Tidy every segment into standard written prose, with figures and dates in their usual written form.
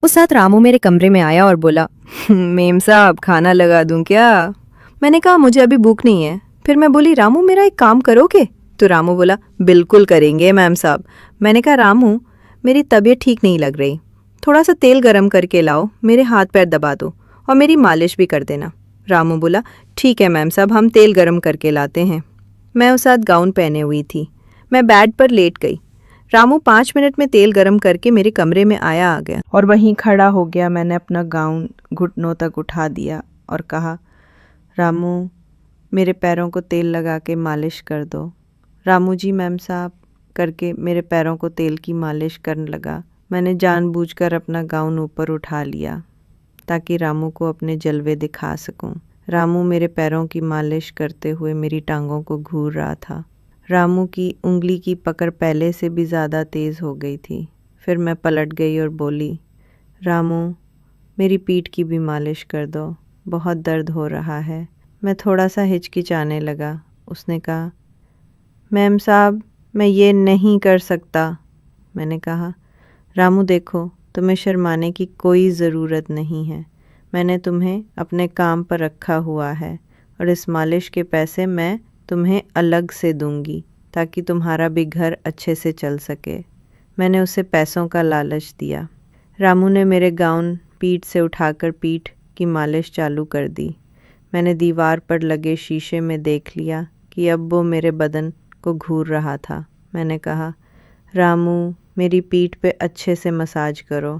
उस रात रामू मेरे कमरे में आया और बोला, मेम साहब खाना लगा दूं क्या? मैंने कहा मुझे अभी भूख नहीं है। फिर मैं बोली, रामू मेरा एक काम करोगे? तो रामू बोला, बिल्कुल करेंगे मैम साहब। मैंने कहा, रामू मेरी तबीयत ठीक नहीं लग रही, थोड़ा सा तेल गरम करके लाओ, मेरे हाथ पैर दबा दो और मेरी मालिश भी कर देना। रामू बोला, ठीक है मैम साहब, हम तेल गरम करके लाते हैं। मैं उस रात गाउन पहने हुई थी। मैं बेड पर लेट गई। रामू 5 मिनट में तेल गरम करके मेरे कमरे में आ गया और वहीं खड़ा हो गया। मैंने अपना गाउन घुटनों तक उठा दिया और कहा, रामू मेरे पैरों को तेल लगा के मालिश कर दो। रामू जी मैम साहब करके मेरे पैरों को तेल की मालिश करने लगा। मैंने जानबूझकर अपना गाउन ऊपर उठा लिया ताकि रामू को अपने जलवे दिखा सकूं। रामू मेरे पैरों की मालिश करते हुए मेरी टांगों को घूर रहा था। रामू की उंगली की पकड़ पहले से भी ज़्यादा तेज़ हो गई थी। फिर मैं पलट गई और बोली, रामू मेरी पीठ की भी मालिश कर दो, बहुत दर्द हो रहा है। मैं थोड़ा सा हिचकिचाने लगा। उसने कहा, मैम साहब मैं ये नहीं कर सकता। मैंने कहा, रामू देखो तुम्हें शर्माने की कोई ज़रूरत नहीं है। मैंने तुम्हें अपने काम पर रखा हुआ है और इस मालिश के पैसे मैं तुम्हें अलग से दूंगी ताकि तुम्हारा भी घर अच्छे से चल सके। मैंने उसे पैसों का लालच दिया। रामू ने मेरे गाउन पीठ से उठाकर पीठ की मालिश चालू कर दी। मैंने दीवार पर लगे शीशे में देख लिया कि अब वो मेरे बदन को घूर रहा था। मैंने कहा, रामू मेरी पीठ पे अच्छे से मसाज करो।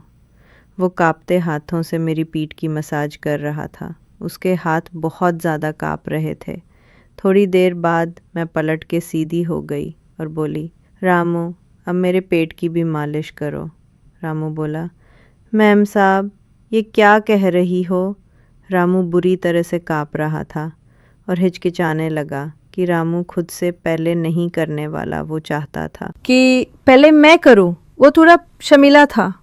वो कांपते हाथों से मेरी पीठ की मसाज कर रहा था। उसके हाथ बहुत ज़्यादा कांप रहे थे। थोड़ी देर बाद मैं पलट के सीधी हो गई और बोली, रामू अब मेरे पेट की भी मालिश करो। रामू बोला, मैम साहब ये क्या कह रही हो? रामू बुरी तरह से कांप रहा था और हिचकिचाने लगा कि रामू खुद से पहले नहीं करने वाला वो चाहता था कि पहले मैं करूं। वो थोड़ा शर्मीला था,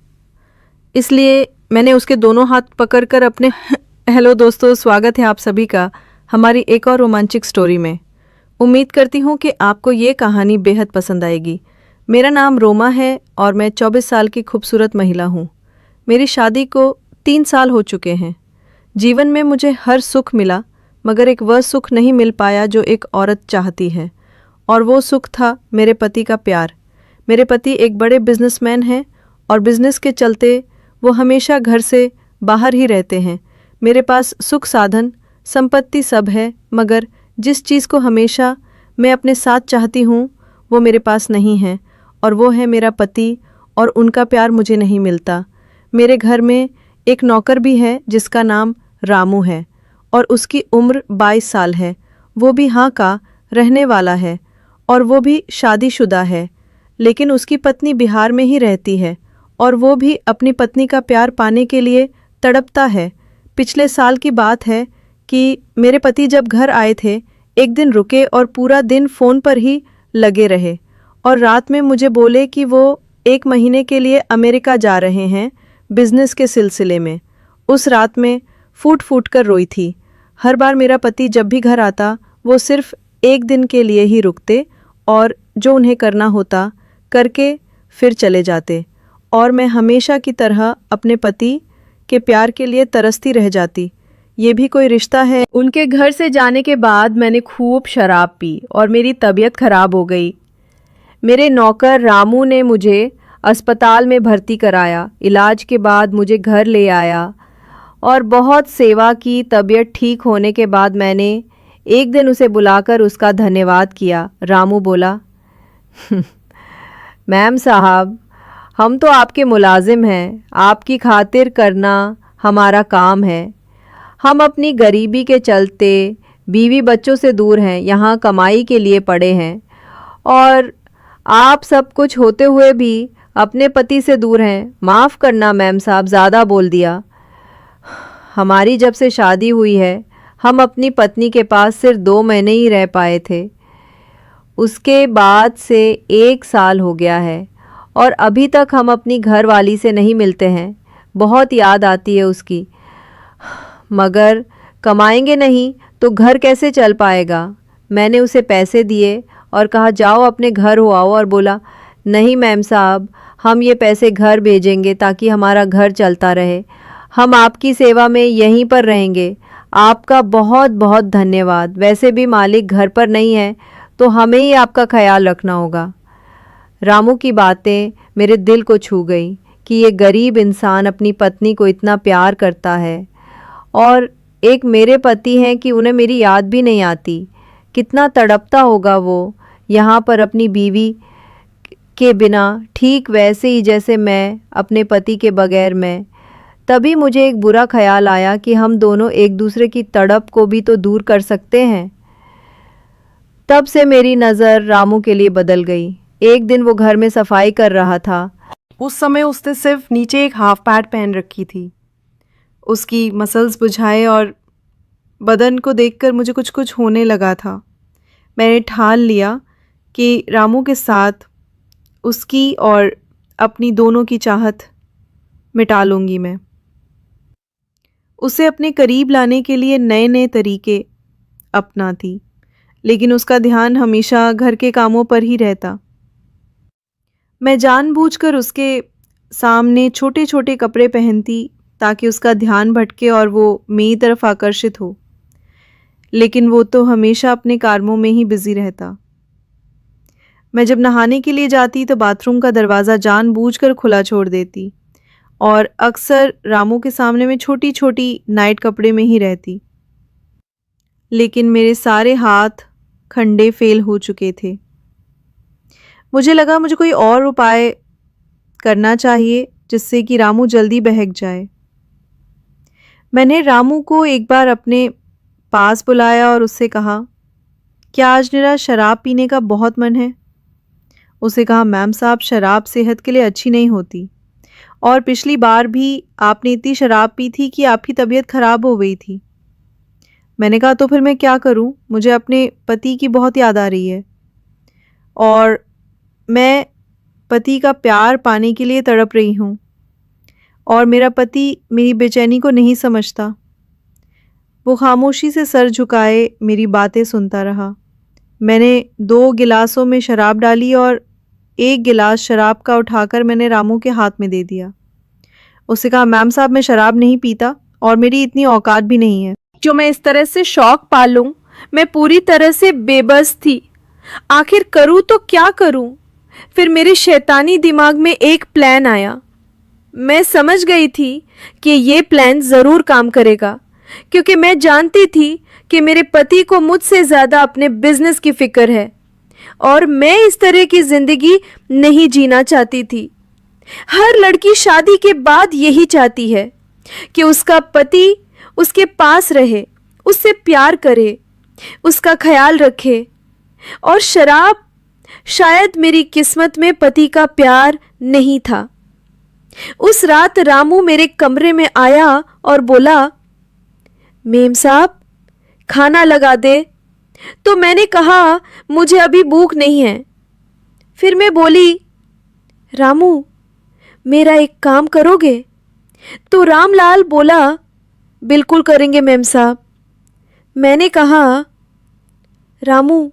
इसलिए मैंने उसके दोनों हाथ पकड़कर अपने हेलो दोस्तों, स्वागत है आप सभी का हमारी एक और रोमांचक स्टोरी में। उम्मीद करती हूँ कि आपको ये कहानी बेहद पसंद आएगी। मेरा नाम रोमा है और मैं 24 साल की खूबसूरत महिला हूँ। मेरी शादी को 3 साल हो चुके हैं। जीवन में मुझे हर सुख मिला, मगर एक वह सुख नहीं मिल पाया जो एक औरत चाहती है, और वो सुख था मेरे पति का प्यार। मेरे पति एक बड़े बिजनेसमैन हैं और बिजनेस के चलते वो हमेशा घर से बाहर ही रहते हैं। मेरे पास सुख साधन संपत्ति सब है, मगर जिस चीज़ को हमेशा मैं अपने साथ चाहती हूँ वो मेरे पास नहीं है, और वो है मेरा पति, और उनका प्यार मुझे नहीं मिलता। मेरे घर में एक नौकर भी है जिसका नाम रामू है और उसकी उम्र 22 साल है। वो भी यहाँ का रहने वाला है और वो भी शादीशुदा है, लेकिन उसकी पत्नी बिहार में ही रहती है और वो भी अपनी पत्नी का प्यार पाने के लिए तड़पता है। पिछले साल की बात है कि मेरे पति जब घर आए थे, एक दिन रुके और पूरा दिन फ़ोन पर ही लगे रहे और रात में मुझे बोले कि वो 1 महीने के लिए अमेरिका जा रहे हैं बिजनेस के सिलसिले में। उस रात में फूट फूट कर रोई थी। हर बार मेरा पति जब भी घर आता वो सिर्फ 1 दिन के लिए ही रुकते और जो उन्हें करना होता करके फिर चले जाते, और मैं हमेशा की तरह अपने पति के प्यार के लिए तरसती रह जाती। ये भी कोई रिश्ता है? उनके घर से जाने के बाद मैंने खूब शराब पी और मेरी तबीयत खराब हो गई। मेरे नौकर रामू ने मुझे अस्पताल में भर्ती कराया। इलाज के बाद मुझे घर ले आया और बहुत सेवा की। तबीयत ठीक होने के बाद मैंने एक दिन उसे बुलाकर उसका धन्यवाद किया। रामू बोला, मैम साहब हम तो आपके मुलाजिम हैं, आपकी खातिर करना हमारा काम है। हम अपनी गरीबी के चलते बीवी बच्चों से दूर हैं, यहाँ कमाई के लिए पड़े हैं, और आप सब कुछ होते हुए भी अपने पति से दूर हैं। माफ़ करना मैम साहब, ज़्यादा बोल दिया। हमारी जब से शादी हुई है हम अपनी पत्नी के पास सिर्फ 2 महीने ही रह पाए थे। उसके बाद से 1 साल हो गया है और अभी तक हम अपनी घरवाली से नहीं मिलते हैं। बहुत याद आती है उसकी, मगर कमाएंगे नहीं तो घर कैसे चल पाएगा। मैंने उसे पैसे दिए और कहा जाओ अपने घर हो आओ, और बोला नहीं मैम साहब हम ये पैसे घर भेजेंगे ताकि हमारा घर चलता रहे। हम आपकी सेवा में यहीं पर रहेंगे। आपका बहुत बहुत धन्यवाद। वैसे भी मालिक घर पर नहीं है तो हमें ही आपका ख्याल रखना होगा। रामू की बातें मेरे दिल को छू गई कि ये गरीब इंसान अपनी पत्नी को इतना प्यार करता है, और एक मेरे पति हैं कि उन्हें मेरी याद भी नहीं आती। कितना तड़पता होगा वो यहाँ पर अपनी बीवी के बिना, ठीक वैसे ही जैसे मैं अपने पति के बगैर मैं। तभी मुझे एक बुरा ख्याल आया कि हम दोनों एक दूसरे की तड़प को भी तो दूर कर सकते हैं। तब से मेरी नज़र रामू के लिए बदल गई। एक दिन वो घर में सफाई कर रहा था। उस समय उसने सिर्फ नीचे एक हाफ पैंट पहन रखी थी। उसकी मसल्स बुझाए और बदन को देखकर मुझे कुछ कुछ होने लगा था। मैंने ठान लिया कि रामू के साथ उसकी और अपनी दोनों की चाहत मिटा लूँगी मैं। उसे अपने करीब लाने के लिए नए नए तरीके अपनाती, लेकिन उसका ध्यान हमेशा घर के कामों पर ही रहता। मैं जानबूझकर उसके सामने छोटे छोटे कपड़े पहनती ताकि उसका ध्यान भटके और वो मेरी तरफ आकर्षित हो, लेकिन वो तो हमेशा अपने कामों में ही बिजी रहता। मैं जब नहाने के लिए जाती तो बाथरूम का दरवाज़ा जानबूझकर खुला छोड़ देती और अक्सर रामू के सामने मैं छोटी छोटी नाइट कपड़े में ही रहती। लेकिन मेरे सारे हाथ खंडे फेल हो चुके थे। मुझे लगा मुझे कोई और उपाय करना चाहिए जिससे कि रामू जल्दी बहक जाए। मैंने रामू को एक बार अपने पास बुलाया और उससे कहा, क्या आज मेरा शराब पीने का बहुत मन है? उसे कहा, मैम साहब, शराब सेहत के लिए अच्छी नहीं होती, और पिछली बार भी आपने इतनी शराब पी थी कि आपकी तबीयत खराब हो गई थी। मैंने कहा, तो फिर मैं क्या करूं? मुझे अपने पति की बहुत याद आ रही है और मैं पति का प्यार पाने के लिए तड़प रही हूं, और मेरा पति मेरी बेचैनी को नहीं समझता। वो खामोशी से सर झुकाए मेरी बातें सुनता रहा। मैंने 2 गिलासों में शराब डाली और एक गिलास शराब का उठाकर मैंने रामू के हाथ में दे दिया। उससे कहा, मैम साहब, मैं शराब नहीं पीता और मेरी इतनी औकात भी नहीं है जो मैं इस तरह से शौक पालूं। मैं पूरी तरह से बेबस थी। आखिर करूं तो क्या करूं? फिर मेरे शैतानी दिमाग में एक प्लान आया। मैं समझ गई थी कि ये प्लान ज़रूर काम करेगा, क्योंकि मैं जानती थी कि मेरे पति को मुझसे ज़्यादा अपने बिजनेस की फिक्र है और मैं इस तरह की ज़िंदगी नहीं जीना चाहती थी। हर लड़की शादी के बाद यही चाहती है कि उसका पति उसके पास रहे, उससे प्यार करे, उसका ख्याल रखे। और शराब शायद मेरी किस्मत में पति का प्यार नहीं था। उस रात रामू मेरे कमरे में आया और बोला, मेम साहब, खाना लगा दे। तो मैंने कहा, मुझे अभी भूख नहीं है। फिर मैं बोली, रामू, मेरा एक काम करोगे? तो रामलाल बोला, बिल्कुल करेंगे मेम साहब। मैंने कहा, रामू,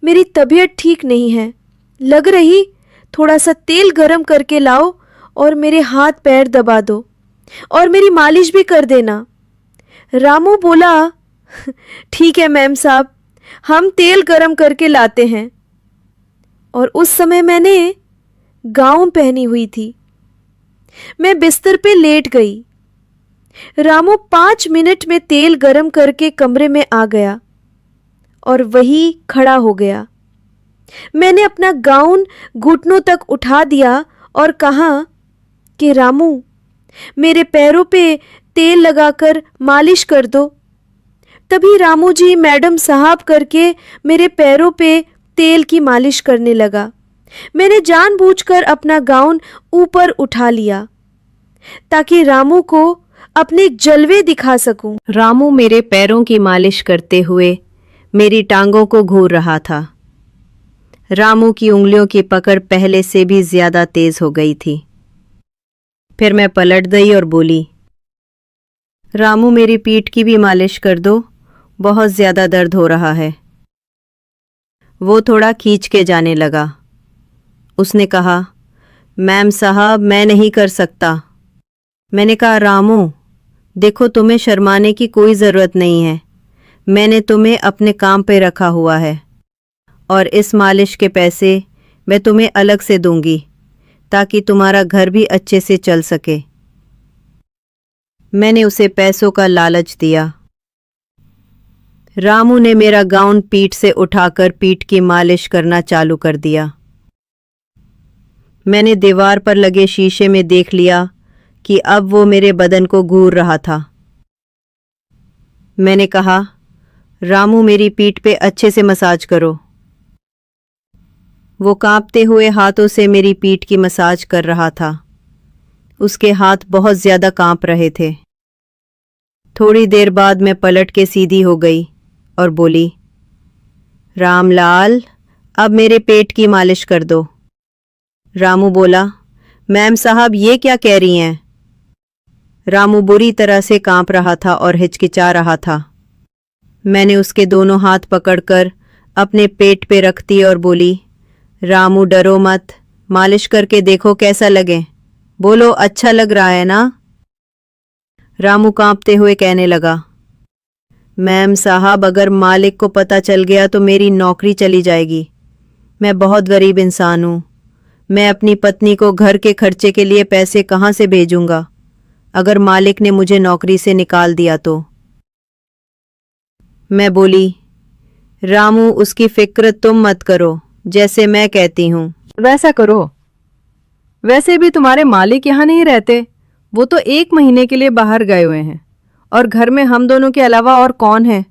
मेरी तबीयत ठीक नहीं है, लग रही, थोड़ा सा तेल गरम करके लाओ और मेरे हाथ पैर दबा दो और मेरी मालिश भी कर देना। रामू बोला, ठीक है मैम साहब, हम तेल गरम करके लाते हैं। और उस समय मैंने गाउन पहनी हुई थी। मैं बिस्तर पे लेट गई। रामू 5 मिनट में तेल गरम करके कमरे में आ गया और वही खड़ा हो गया। मैंने अपना गाउन घुटनों तक उठा दिया और कहा कि रामू, मेरे पैरों पे तेल लगाकर मालिश कर दो। तभी रामू जी मैडम साहब करके मेरे पैरों पे तेल की मालिश करने लगा। मैंने जानबूझकर अपना गाउन ऊपर उठा लिया ताकि रामू को अपने जलवे दिखा सकूं। रामू मेरे पैरों की मालिश करते हुए मेरी टांगों को घूर रहा था। रामू की उंगलियों की पकड़ पहले से भी ज्यादा तेज हो गई थी। फिर मैं पलट गई और बोली, रामू, मेरी पीठ की भी मालिश कर दो, बहुत ज्यादा दर्द हो रहा है। वो थोड़ा खींच के जाने लगा। उसने कहा, मैम साहब मैं नहीं कर सकता। मैंने कहा रामू देखो तुम्हें शर्माने की कोई ज़रूरत नहीं है। मैंने तुम्हें अपने काम पे रखा हुआ है और इस मालिश के पैसे मैं तुम्हें अलग से दूंगी ताकि तुम्हारा घर भी अच्छे से चल सके। मैंने उसे पैसों का लालच दिया। रामू ने मेरा गाउन पीठ से उठाकर पीठ की मालिश करना चालू कर दिया। मैंने दीवार पर लगे शीशे में देख लिया कि अब वो मेरे बदन को घूर रहा था। मैंने कहा रामू मेरी पीठ पे अच्छे से मसाज करो। वो कांपते हुए हाथों से मेरी पीठ की मसाज कर रहा था। उसके हाथ बहुत ज़्यादा कांप रहे थे। थोड़ी देर बाद मैं पलट के सीधी हो गई और बोली रामलाल अब मेरे पेट की मालिश कर दो। रामू बोला मैम साहब ये क्या कह रही हैं? रामू बुरी तरह से कांप रहा था और हिचकिचा रहा था। मैंने उसके दोनों हाथ पकड़कर अपने पेट पे रख दी और बोली रामू डरो मत, मालिश करके देखो कैसा लगे। बोलो अच्छा लग रहा है ना? रामू कांपते हुए कहने लगा मैम साहब अगर मालिक को पता चल गया तो मेरी नौकरी चली जाएगी। मैं बहुत गरीब इंसान हूँ। मैं अपनी पत्नी को घर के खर्चे के लिए पैसे कहाँ से भेजूंगा अगर मालिक ने मुझे नौकरी से निकाल दिया तो? मैं बोली रामू उसकी फिक्र तुम मत करो, जैसे मैं कहती हूँ वैसा करो। वैसे भी तुम्हारे मालिक यहाँ नहीं रहते, वो तो 1 महीने के लिए बाहर गए हुए हैं और घर में हम दोनों के अलावा और कौन है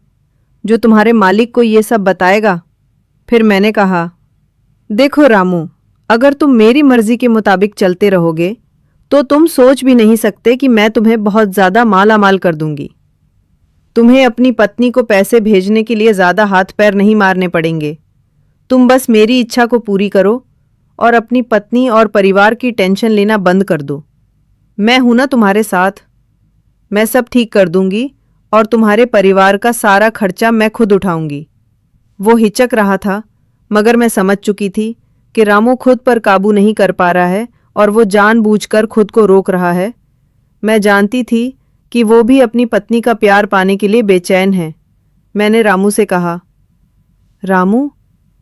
जो तुम्हारे मालिक को ये सब बताएगा? फिर मैंने कहा देखो रामू अगर तुम मेरी मर्जी के मुताबिक चलते रहोगे तो तुम सोच भी नहीं सकते कि मैं तुम्हें बहुत ज़्यादा माला माल कर दूंगी। तुम्हें अपनी पत्नी को पैसे भेजने के लिए ज़्यादा हाथ पैर नहीं मारने पड़ेंगे। तुम बस मेरी इच्छा को पूरी करो और अपनी पत्नी और परिवार की टेंशन लेना बंद कर दो। मैं हूं ना तुम्हारे साथ। मैं सब ठीक कर दूंगी और तुम्हारे परिवार का सारा खर्चा मैं खुद उठाऊंगी। वो हिचक रहा था मगर मैं समझ चुकी थी कि रामू खुद पर काबू नहीं कर पा रहा है और वो जानबूझकर खुद को रोक रहा है। मैं जानती थी कि वो भी अपनी पत्नी का प्यार पाने के लिए बेचैन है। मैंने रामू से कहा रामू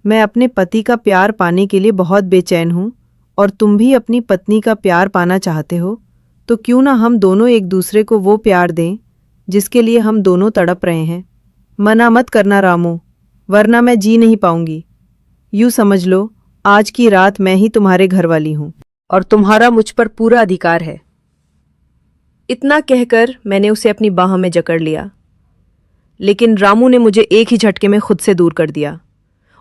मैं अपने पति का प्यार पाने के लिए बहुत बेचैन हूँ और तुम भी अपनी पत्नी का प्यार पाना चाहते हो, तो क्यों ना हम दोनों एक दूसरे को वो प्यार दें जिसके लिए हम दोनों तड़प रहे हैं। मना मत करना रामू, वरना मैं जी नहीं पाऊंगी। यूँ समझ लो आज की रात मैं ही तुम्हारे घर वाली हूँ और तुम्हारा मुझ पर पूरा अधिकार है। इतना कहकर मैंने उसे अपनी बाह में जकड़ लिया, लेकिन रामू ने मुझे एक ही झटके में खुद से दूर कर दिया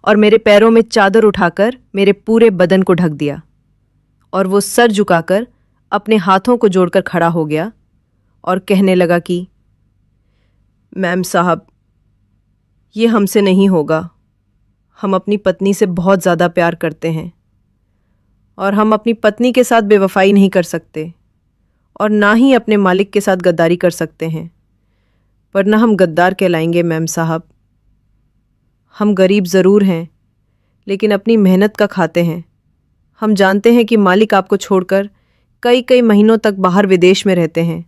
और मेरे पैरों में चादर उठाकर मेरे पूरे बदन को ढक दिया और वो सर झुकाकर अपने हाथों को जोड़कर खड़ा हो गया और कहने लगा कि मैम साहब ये हमसे नहीं होगा। हम अपनी पत्नी से बहुत ज़्यादा प्यार करते हैं और हम अपनी पत्नी के साथ बेवफाई नहीं कर सकते और ना ही अपने मालिक के साथ गद्दारी कर सकते हैं, वरना हम गद्दार कहलाएंगे मैम साहब। हम गरीब ज़रूर हैं लेकिन अपनी मेहनत का खाते हैं। हम जानते हैं कि मालिक आपको छोड़कर कई कई महीनों तक बाहर विदेश में रहते हैं,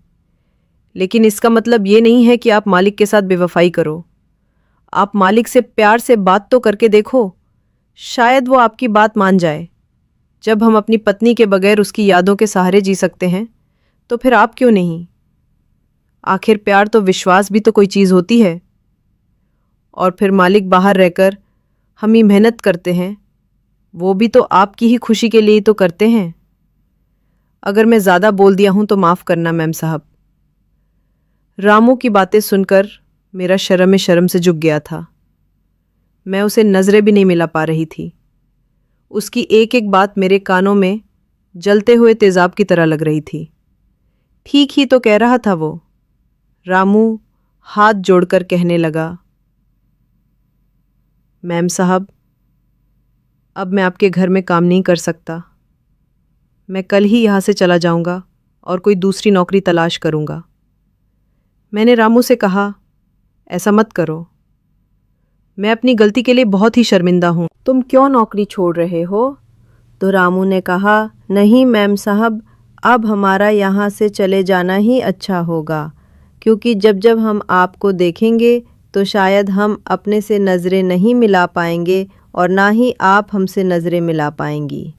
लेकिन इसका मतलब ये नहीं है कि आप मालिक के साथ बेवफाई करो। आप मालिक से प्यार से बात तो करके देखो, शायद वो आपकी बात मान जाए। जब हम अपनी पत्नी के बगैर उसकी यादों के सहारे जी सकते हैं तो फिर आप क्यों नहीं? आखिर प्यार तो विश्वास भी तो कोई चीज़ होती है। और फिर मालिक बाहर रहकर हम ही मेहनत करते हैं, वो भी तो आपकी ही खुशी के लिए ही तो करते हैं। अगर मैं ज़्यादा बोल दिया हूँ तो माफ़ करना मैम साहब। रामू की बातें सुनकर मेरा शर्म में शर्म से झुक गया था। मैं उसे नज़रें भी नहीं मिला पा रही थी। उसकी एक एक बात मेरे कानों में जलते हुए तेज़ाब की तरह लग रही थी। ठीक ही तो कह रहा था वो। रामू हाथ जोड़कर कहने लगा मैम साहब अब मैं आपके घर में काम नहीं कर सकता। मैं कल ही यहाँ से चला जाऊँगा और कोई दूसरी नौकरी तलाश करूँगा। मैंने रामू से कहा ऐसा मत करो, मैं अपनी गलती के लिए बहुत ही शर्मिंदा हूँ। तुम क्यों नौकरी छोड़ रहे हो? तो रामू ने कहा, नहीं मैम साहब, अब हमारा यहाँ से चले जाना ही अच्छा होगा, क्योंकि जब जब हम आपको देखेंगे तो शायद हम अपने से नज़रें नहीं मिला पाएंगे और ना ही आप हमसे नज़रें मिला पाएंगी।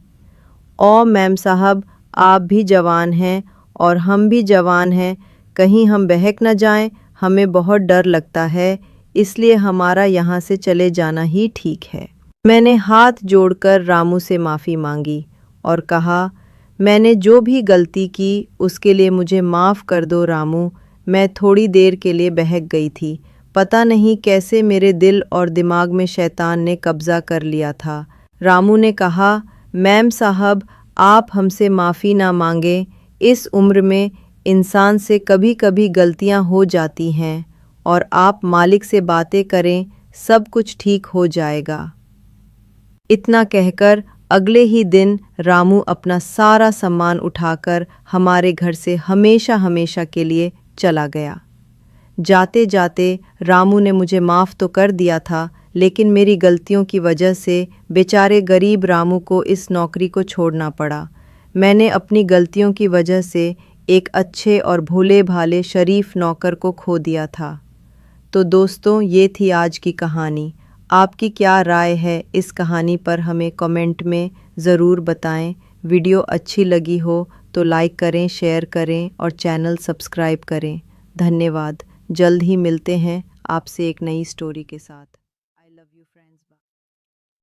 ओ मैम साहब, आप भी जवान हैं और हम भी जवान हैं, कहीं हम बहक न जाएं, हमें बहुत डर लगता है, इसलिए हमारा यहाँ से चले जाना ही ठीक है। मैंने हाथ जोड़कर रामू से माफ़ी मांगी और कहा, मैंने जो भी गलती की उसके लिए मुझे माफ़ कर दो रामू, मैं थोड़ी देर के लिए बहक गई थी, पता नहीं कैसे मेरे दिल और दिमाग में शैतान ने कब्ज़ा कर लिया था। रामू ने कहा, मैम साहब, आप हमसे माफ़ी ना मांगें, इस उम्र में इंसान से कभी कभी गलतियां हो जाती हैं और आप मालिक से बातें करें, सब कुछ ठीक हो जाएगा। इतना कहकर अगले ही दिन रामू अपना सारा सामान उठाकर हमारे घर से हमेशा हमेशा के लिए चला गया। जाते जाते रामू ने मुझे माफ़ तो कर दिया था, लेकिन मेरी गलतियों की वजह से बेचारे गरीब रामू को इस नौकरी को छोड़ना पड़ा। मैंने अपनी गलतियों की वजह से एक अच्छे और भोले भाले शरीफ नौकर को खो दिया था। तो दोस्तों, ये थी आज की कहानी। आपकी क्या राय है इस कहानी पर हमें कमेंट में ज़रूर बताएं। वीडियो अच्छी लगी हो तो लाइक करें, शेयर करें और चैनल सब्सक्राइब करें। धन्यवाद। जल्द ही मिलते हैं आपसे एक नई स्टोरी के साथ।